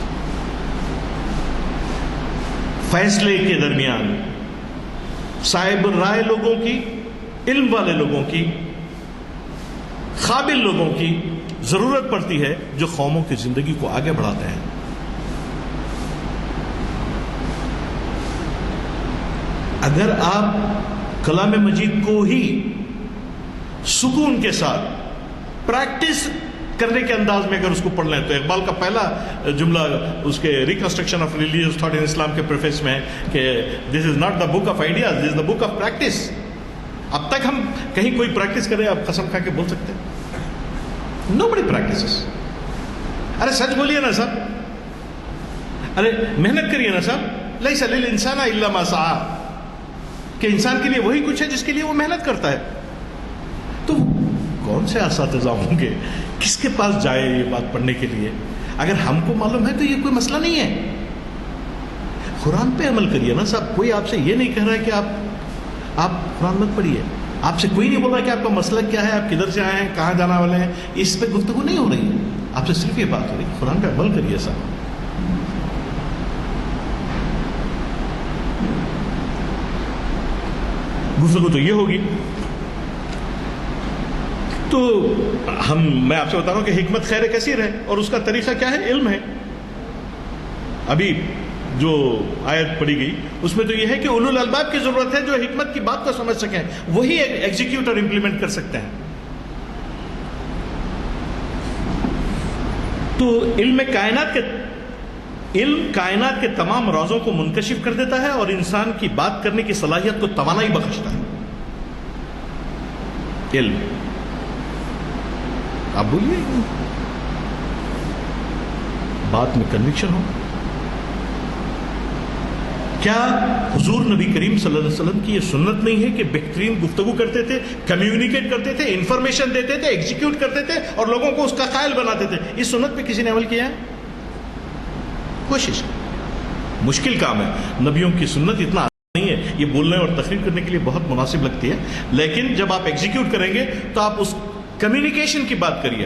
فیصلے کے درمیان صاحب رائے لوگوں کی، علم والے لوگوں کی، قابل لوگوں کی ضرورت پڑتی ہے جو قوموں کی زندگی کو آگے بڑھاتے ہیں۔ اگر آپ کلام مجید کو ہی سکون کے ساتھ پریکٹس کرنے کے انداز میں اگر اس کو پڑھ لیں، تو اقبال کا پہلا جملہ اس کے reconstruction of religious thought in Islam کے پریفیس میں ہے کہ this is not the book of ideas, this is the book of practice. اب تک ہم کہیں کوئی پریکٹس کرے، آپ قسم کھا کے بول سکتے ہیں nobody practices۔ ارے سچ بولیے نا صاحب، ارے محنت کریے نا صاحب، لیس للانسان الا ما سعى، کہ انسان کے لیے وہی کچھ ہے جس کے لیے وہ محنت کرتا ہے۔ تو کون سے اساتذہ ہوں گے، کس کے پاس جائے یہ بات پڑھنے کے لیے؟ اگر ہم کو معلوم ہے تو یہ کوئی مسئلہ نہیں ہے۔ قرآن پہ عمل کریے نا صاحب، کوئی آپ سے یہ نہیں کہہ رہا ہے کہ آپ قرآن مت پڑھیے، آپ سے کوئی نہیں بول رہا کہ آپ کا مسلک کیا ہے، آپ کدھر سے آئے ہیں، کہاں جانا والے ہیں، اس پہ گفتگو نہیں ہو رہی ہے، آپ سے صرف یہ بات ہو رہی ہے قرآن پہ عمل کریے صاحب۔ گفتگو تو یہ ہوگی۔ تو میں آپ سے بتا رہا ہوں کہ حکمت خیر کثیر ہے، اور اس کا طریقہ کیا ہے؟ علم ہے۔ ابھی جو آیت پڑھی گئی اس میں تو یہ ہے کہ اولو الالباب کی ضرورت ہے جو حکمت کی بات کو سمجھ سکیں، وہی ایگزیکیوٹ اور امپلیمنٹ کر سکتے ہیں۔ تو علم کائنات کے تمام رازوں کو منکشف کر دیتا ہے اور انسان کی بات کرنے کی صلاحیت کو توانائی بخشتا ہے۔ علم، آپ بولیے، بات میں کنوکشن ہو، کیا حضور نبی کریم صلی اللہ علیہ وسلم کی یہ سنت نہیں ہے کہ بہترین گفتگو کرتے تھے، کمیونیکیٹ کرتے تھے، انفارمیشن دیتے تھے، ایگزیکیوٹ کرتے تھے اور لوگوں کو اس کا قائل بناتے تھے؟ اس سنت پہ کسی نے عمل کیا ہے؟ کوشش، مشکل کام ہے. نبیوں کی سنت اتنا نہیں ہے، یہ بولنے اور تقریر کرنے کے لیے بہت مناسب لگتی ہے، لیکن جب آپ ایگزیکیوٹ کریں گے تو آپ اس کمیونیکیشن کی بات کریے.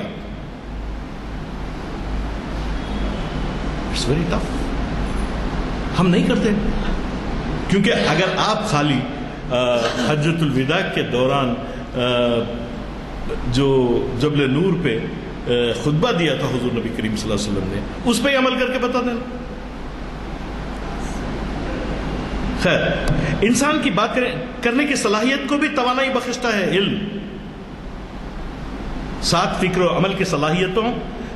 It's very tough. ہم نہیں کرتے، کیونکہ اگر آپ خالی حجۃ الوداع کے دوران جو جبل نور پہ خطبہ دیا تھا حضور نبی کریم صلی اللہ علیہ وسلم نے، اس پہ عمل کر کے بتا دینا. خیر، انسان کی بات کرنے کی صلاحیت کو بھی توانائی بخشتا ہے علم. ساتھ فکر و عمل کی صلاحیتوں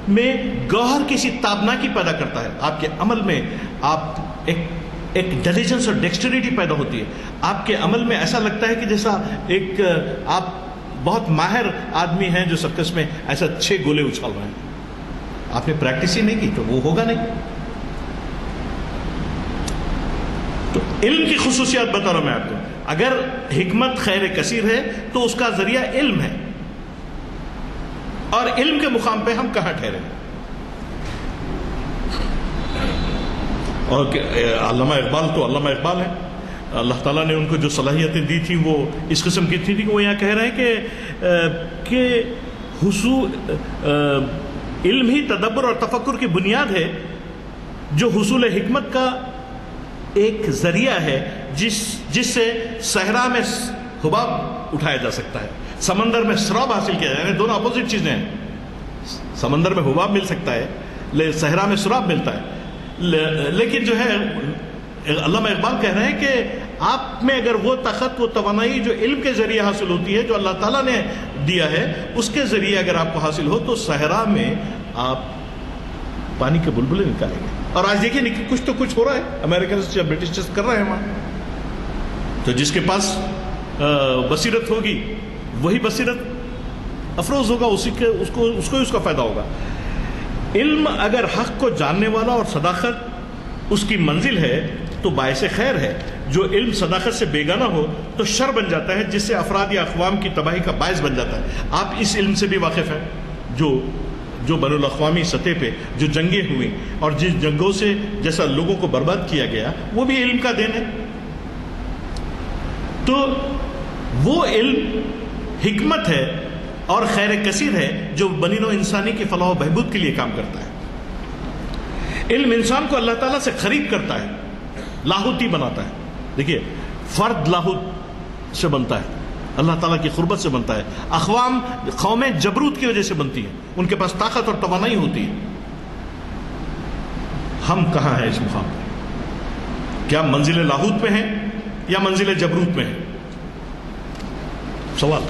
میں گوہر کسی تابناکی پیدا کرتا ہے. آپ کے عمل میں آپ ایک ڈیلیجنس اور ڈیکسٹریٹی پیدا ہوتی ہے. آپ کے عمل میں ایسا لگتا ہے کہ جیسا ایک آپ بہت ماہر آدمی ہیں جو سرکس میں ایسا 6 گولے اچھال رہے ہیں. آپ نے پریکٹس ہی نہیں کی تو وہ ہوگا نہیں. تو علم کی خصوصیات بتا رہا ہوں میں آپ کو. اگر حکمت خیر کثیر ہے تو اس کا ذریعہ علم ہے، اور علم کے مقام پہ ہم کہاں ٹھہرے ہیں؟ اور علامہ اقبال تو علامہ اقبال ہیں. اللہ تعالیٰ نے ان کو جو صلاحیتیں دی تھیں وہ اس قسم کی تھی کہ وہ یہاں کہہ رہے ہیں کہ علم ہی تدبر اور تفکر کی بنیاد ہے، جو حصول حکمت کا ایک ذریعہ ہے جس سے صحرا میں حباب اٹھایا جا سکتا ہے، سمندر میں سراب حاصل کیا جائے. دونوں اپوزٹ چیزیں ہیں. سمندر میں حباب مل سکتا ہے، صحرا میں سراب ملتا ہے. لیکن جو ہے علامہ اقبال کہہ رہے ہیں کہ آپ میں اگر وہ طاقت، وہ توانائی جو علم کے ذریعے حاصل ہوتی ہے، جو اللہ تعالیٰ نے دیا ہے، اس کے ذریعے اگر آپ کو حاصل ہو تو صحرا میں آپ پانی کے بلبلے نکالیں گے. اور آج دیکھیے کچھ تو کچھ ہو رہا ہے. امریکنز یا برٹش کر رہے ہیں وہاں. تو جس کے پاس بصیرت ہوگی وہی بصیرت افروز ہوگا، اس کو اس کا فائدہ ہوگا. علم اگر حق کو جاننے والا اور صداقت اس کی منزل ہے تو باعث خیر ہے. جو علم صداقت سے بیگانہ ہو تو شر بن جاتا ہے، جس سے افراد یا اقوام کی تباہی کا باعث بن جاتا ہے. آپ اس علم سے بھی واقف ہیں جو بین الاقوامی سطح پہ جو جنگیں ہوئیں اور جس جنگوں سے جیسا لوگوں کو برباد کیا گیا، وہ بھی علم کا دین ہے. تو وہ علم حکمت ہے اور خیر کثیر ہے جو بنی نوع انسانی کی فلاح و بہبود کے لیے کام کرتا ہے. علم انسان کو اللہ تعالیٰ سے قریب کرتا ہے، لاہوتی بناتا ہے. دیکھیے، فرد لاہوت سے بنتا ہے، اللہ تعالیٰ کی قربت سے بنتا ہے. قومیں جبروت کی وجہ سے بنتی ہیں، ان کے پاس طاقت اور توانائی ہوتی ہے. ہم کہاں ہیں اس مقام پہ؟ کیا منزل لاہوت پہ ہیں یا منزل جبروت میں ہیں؟ سوال.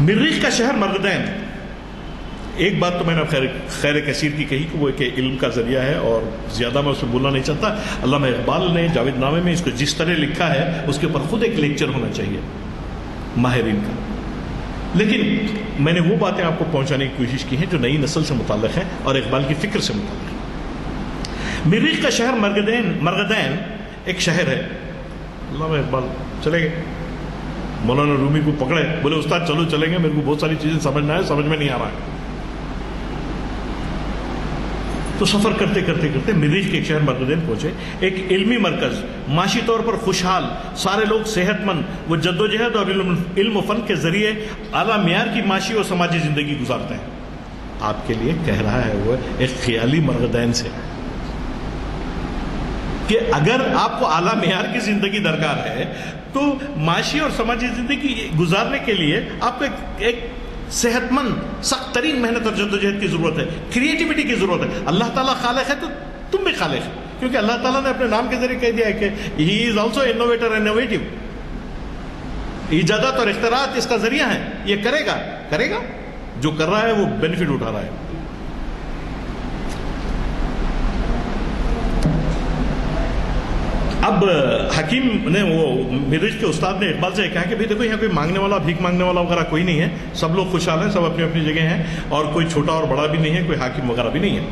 مریخ کا شہر مرغدین. ایک بات تو میں نے خیر کثیر کی کہی کہ وہ کہ علم کا ذریعہ ہے، اور زیادہ میں اس میں بولنا نہیں چاہتا. علامہ اقبال نے جاوید نامے میں اس کو جس طرح لکھا ہے اس کے اوپر خود ایک لیکچر ہونا چاہیے ماہرین کا. لیکن میں نے وہ باتیں آپ کو پہنچانے کی کوشش کی ہیں جو نئی نسل سے متعلق ہیں اور اقبال کی فکر سے متعلق ہیں. مریخ کا شہر مرغدین ایک شہر ہے. علامہ اقبال چلے گئے، مولانا رومی کو پکڑے، بولے استاد چلو چلیں گے، میرے کو بہت ساری چیزیں سمجھنا ہے، سمجھ میں نہیں آ رہا ہے. تو سفر کرتے کرتے کرتے مریخ کے ایک شہر مرغدین پہنچے. ایک علمی مرکز، معاشی طور پر خوشحال، سارے لوگ صحت مند، وہ جد و جہد اور علم و فن کے ذریعے اعلیٰ معیار کی معاشی اور سماجی زندگی گزارتے ہیں. آپ کے لیے کہہ رہا ہے وہ ایک خیالی مرغدین سے کہ اگر آپ کو اعلیٰ معیار کی زندگی درکار ہے تو معاشی اور سماجی زندگی گزارنے کے لیے آپ کو ایک صحت مند، سخت ترین محنت اور جدوجہد کی ضرورت ہے، کریٹیوٹی کی ضرورت ہے. اللہ تعالیٰ خالق ہے تو تم بھی خالق ہے، کیونکہ اللہ تعالیٰ نے اپنے نام کے ذریعے کہہ دیا ہے کہ he is also innovator and innovative. ایجادات اور اختراعات اس کا ذریعہ ہیں. یہ کرے گا جو کر رہا ہے وہ بینیفٹ اٹھا رہا ہے. اب حکیم نے، وہ مریخ کے استاد نے اقبال سے کہا کہ بھئی دیکھو یہاں کوئی مانگنے والا، بھیک مانگنے والا وغیرہ کوئی نہیں ہے، سب لوگ خوشحال ہیں، سب اپنی اپنی جگہ ہیں، اور کوئی چھوٹا اور بڑا بھی نہیں ہے، کوئی حاکم وغیرہ بھی نہیں ہے.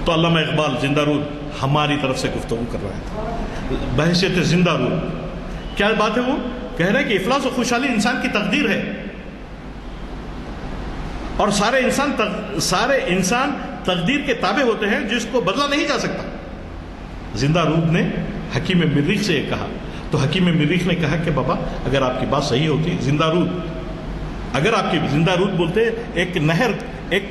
تو علامہ اقبال زندہ رود ہماری طرف سے گفتگو کر رہا ہے بحیثیت زندہ روح. کیا بات ہے؟ وہ کہہ رہے ہیں کہ افلاس و خوشحالی انسان کی تقدیر ہے اور سارے انسان تقدیر کے تابع ہوتے ہیں جس کو بدلا نہیں جا سکتا. زندہ روح نے حکیم مریخ سے یہ کہا تو حکیم مریخ نے کہا کہ بابا اگر آپ کی بات صحیح ہوتی اگر آپ کی زندہ روح بولتے ایک نہر، ایک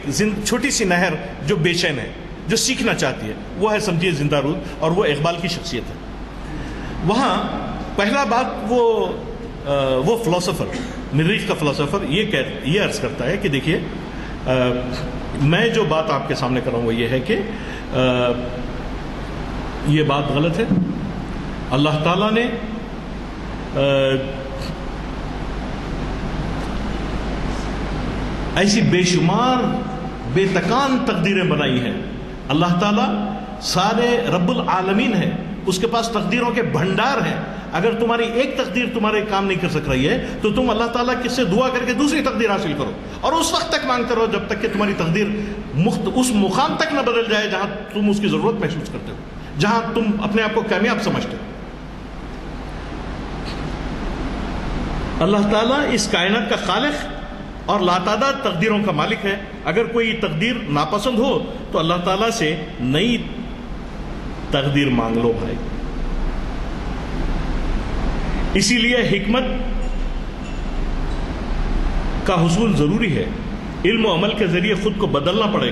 چھوٹی سی نہر جو بے چین ہے، جو سیکھنا چاہتی ہے، وہ ہے سمجھیے زندہ روح، اور وہ اقبال کی شخصیت ہے. وہاں پہلا بات وہ فلسفر، مریخ کا فلسفر یہ عرض کرتا ہے کہ دیکھیے میں جو بات آپ کے سامنے کر رہا ہوں وہ یہ ہے کہ یہ بات غلط ہے. اللہ تعالیٰ نے ایسی بے شمار بے تکان تقدیریں بنائی ہیں. اللہ تعالیٰ سارے رب العالمین ہے، اس کے پاس تقدیروں کے بھنڈار ہیں. اگر تمہاری ایک تقدیر تمہارے کام نہیں کر سک رہی ہے تو تم اللہ تعالیٰ کس سے دعا کر کے دوسری تقدیر حاصل کرو، اور اس وقت تک مانگتے رہو جب تک کہ تمہاری تقدیر اس مقام تک نہ بدل جائے جہاں تم اس کی ضرورت محسوس کرتے ہو، جہاں تم اپنے آپ کو کامیاب سمجھتے ہو. اللہ تعالیٰ اس کائنات کا خالق اور لاتعداد تقدیروں کا مالک ہے. اگر کوئی تقدیر ناپسند ہو تو اللہ تعالیٰ سے نئی تقدیر مانگ لو بھائی. اسی لیے حکمت کا حصول ضروری ہے. علم و عمل کے ذریعے خود کو بدلنا پڑے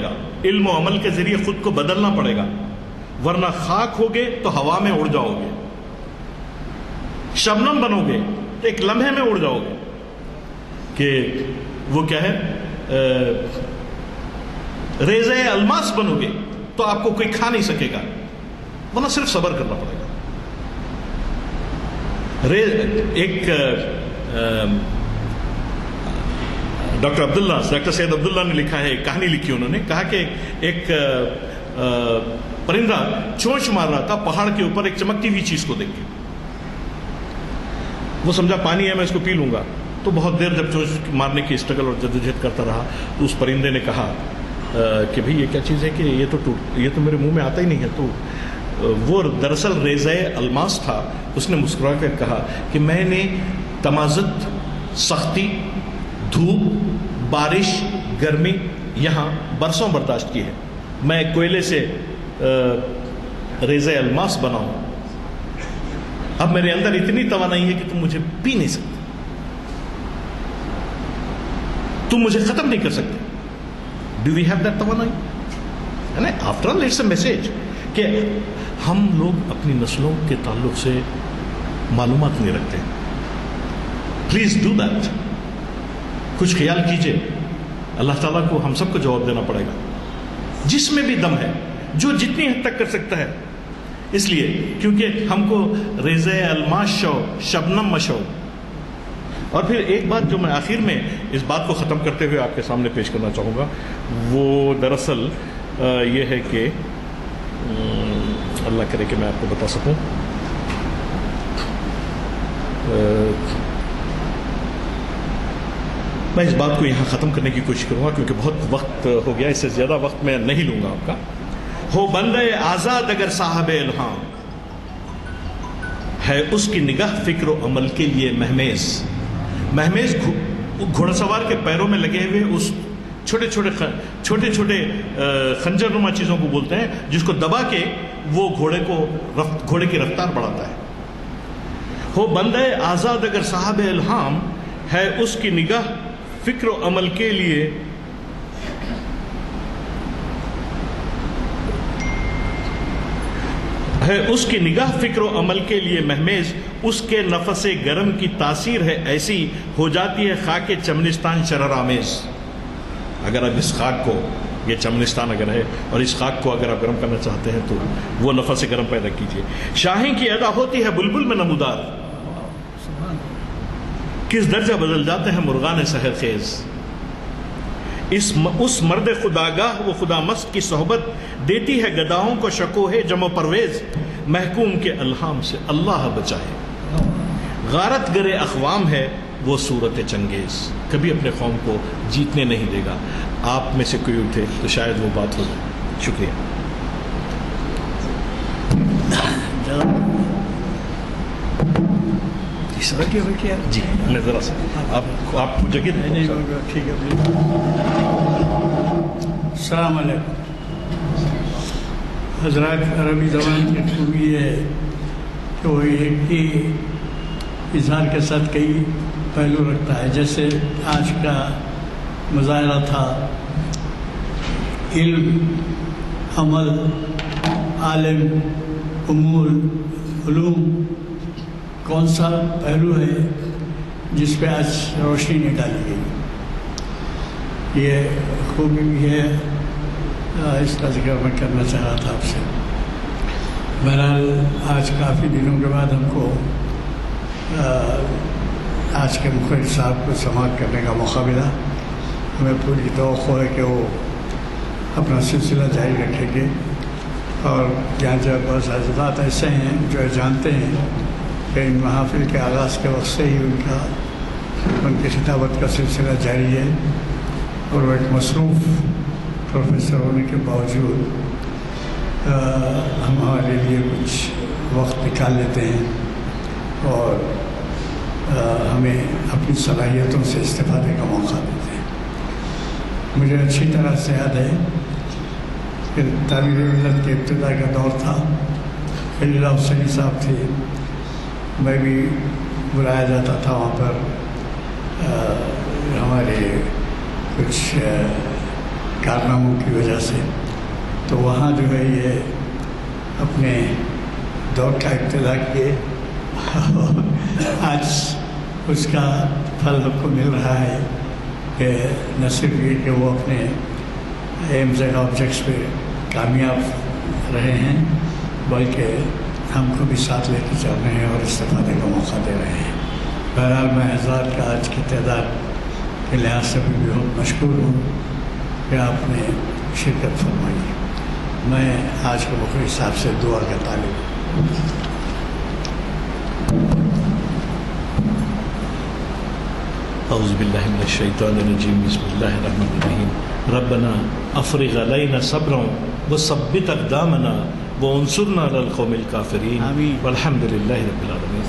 گا، ورنہ خاک ہوگے تو ہوا میں اڑ جاؤ گے، شبنم بنو گے تو ایک لمحے میں اڑ جاؤ گے. کہ وہ کیا ہے، ریزہ الماس بنو گے تو آپ کو کوئی کھا نہیں سکے گا، ورنہ صرف صبر کرنا پڑے گا. ایک ڈاکٹر سید عبداللہ نے لکھا ہے، کہانی لکھی انہوں نے، کہا کہ ایک پرندہ چونچ مار رہا تھا پہاڑ کے اوپر ایک چمکتی ہوئی چیز کو دیکھ کے. وہ سمجھا پانی ہے میں اس کو پی لوں گا، تو بہت دیر جب چونچ مارنے کی اسٹرگل اور جدوجہد کرتا رہا تو اس پرندے نے کہا کہ بھئی یہ کیا چیز ہے کہ یہ تو میرے منہ میں آتا ہی نہیں ہے. تو وہ دراصل ریزہ الماس تھا. اس نے مسکرا کر کہا کہ میں نے تمازت، سختی، دھوپ، بارش، گرمی یہاں برسوں برداشت کی ہے. میں کوئلے سے ریزہ الماس بنا ہوں. اب میرے اندر اتنی توانائی ہے کہ تم مجھے پی نہیں سکتے، تم مجھے ختم نہیں کر سکتے. ڈو وی ہیو دیٹ توانائی؟ After all it's a message کہ ہم لوگ اپنی نسلوں کے تعلق سے معلومات نہیں رکھتے. Please do that. کچھ خیال کیجئے. اللہ تعالیٰ کو ہم سب کو جواب دینا پڑے گا جس میں بھی دم ہے، جو جتنی حد تک کر سکتا ہے. اس لیے کیونکہ ہم کو ریزہ الماس شو، شبنم مشو. اور پھر ایک بات جو میں آخر میں اس بات کو ختم کرتے ہوئے آپ کے سامنے پیش کرنا چاہوں گا، وہ دراصل یہ ہے کہ اللہ کرے کہ میں آپ کو بتا سکوں. میں اس بات کو یہاں ختم کرنے کی کوشش کروں گا کیونکہ بہت وقت ہو گیا، اس سے زیادہ وقت میں نہیں لوں گا آپ کا. ہو بندے آزاد اگر صاحب الہام، ہے اس کی نگاہ فکر و عمل کے لیے مہمیز. مہمیز گھوڑا سوار کے پیروں میں لگے ہوئے اس چھوٹے چھوٹے خنجر نما چیزوں کو بولتے ہیں، جس کو دبا کے وہ گھوڑے کی رفتار بڑھاتا ہے. ہو بندے آزاد اگر صاحب الہام، ہے اس کی نگاہ فکر و عمل کے لیے مہمیز. اس کے نفس گرم کی تاثیر ہے ایسی، ہو جاتی ہے خاک چمنستان شرر آمیز. اگر آپ اس خاک کو، یہ چمنستان اگر ہے اور اس خاک کو اگر آپ گرم کرنا چاہتے ہیں تو وہ نفس گرم پیدا کیجیے. شاہین کی ادا ہوتی ہے بلبل میں نمودار، کس درجہ بدل جاتے ہیں مرغان سحر خیز. اس مرد خداگاہ و خدا مست کی صحبت دیتی ہے گداؤں کو شکوہ جم و پرویز. محکوم کے الہام سے اللہ بچائے، غارت گرے اقوام ہے وہ صورت چنگیز. کبھی اپنے قوم کو جیتنے نہیں دے گا. آپ میں سے کوئی اٹھے تو شاید وہ بات ہو جائے. شکریہ. جی سر جی میں ذرا سا آپ کو جگہ نہیں ٹھیک ہے.
السلام علیکم حضرات. عربی زبان کی خوبی ہے کہ وہ ایک ہی اظہار کے ساتھ کئی پہلو رکھتا ہے. جیسے آج کا مظاہرہ تھا علم، عمل، عالم، امور، علوم، کون سا پہلو ہے جس پہ آج روشنی نہیں ڈالی گئی. یہ خوبی بھی ہے، اس کا ذکر میں کرنا چاہ رہا تھا آپ سے. بہرحال آج کافی دنوں کے بعد ہم کو آج کے مخرج صاحب کو سماعت کرنے کا موقع ملا. ہمیں پوری توقع ہے کہ وہ اپنا سلسلہ جاری رکھیں گے، اور یہاں جو بہت سارے حضرات ایسے ہیں جو جانتے ہیں کہ ان محافل کے آغاز کے وقت سے ہی ان کی خطابت کا سلسلہ جاری ہے، اور وہ ایک مصروف پروفیسر ہونے کے باوجود ہمارے لیے کچھ وقت نکال لیتے ہیں اور ہمیں اپنی صلاحیتوں سے استفادے کا موقع دیتے ہیں. مجھے اچھی طرح سے یاد ہے کہ تعمیر ملت کے ابتدا کا دور تھا. خلیل اللہ حسینی صاحب تھے، میں بھی بلایا جاتا تھا وہاں پر ہمارے کچھ کارناموں کی وجہ سے. تو وہاں جو ہے یہ اپنے دور کا ابتدا کیے. آج اس کا پھل ہم کو مل رہا ہے کہ نہ صرف یہ کہ وہ اپنے ایمز اینڈ آبجیکٹس پہ کامیاب رہے ہیں، بلکہ ہم کو بھی ساتھ لے کے چل رہے ہیں اور استفادے کا موقع دے رہے ہیں. بہرحال میں حضرات کا آج کی تعداد کے لحاظ سے بھی بہت مشکور ہوں کہ آپ نے شرکت فرمائی. میں آج کے مخرج صاحب سے دعا کا طالب ہوں.
اعوذ باللہ من الشیطان الرجیم. بسم اللہ الرحمن الرحیم. ربنا افرغ علینا صبرا وثبت اقدامنا وانصرنا علی القوم الکافرین.
آمین.
والحمد للہ رب العالمین.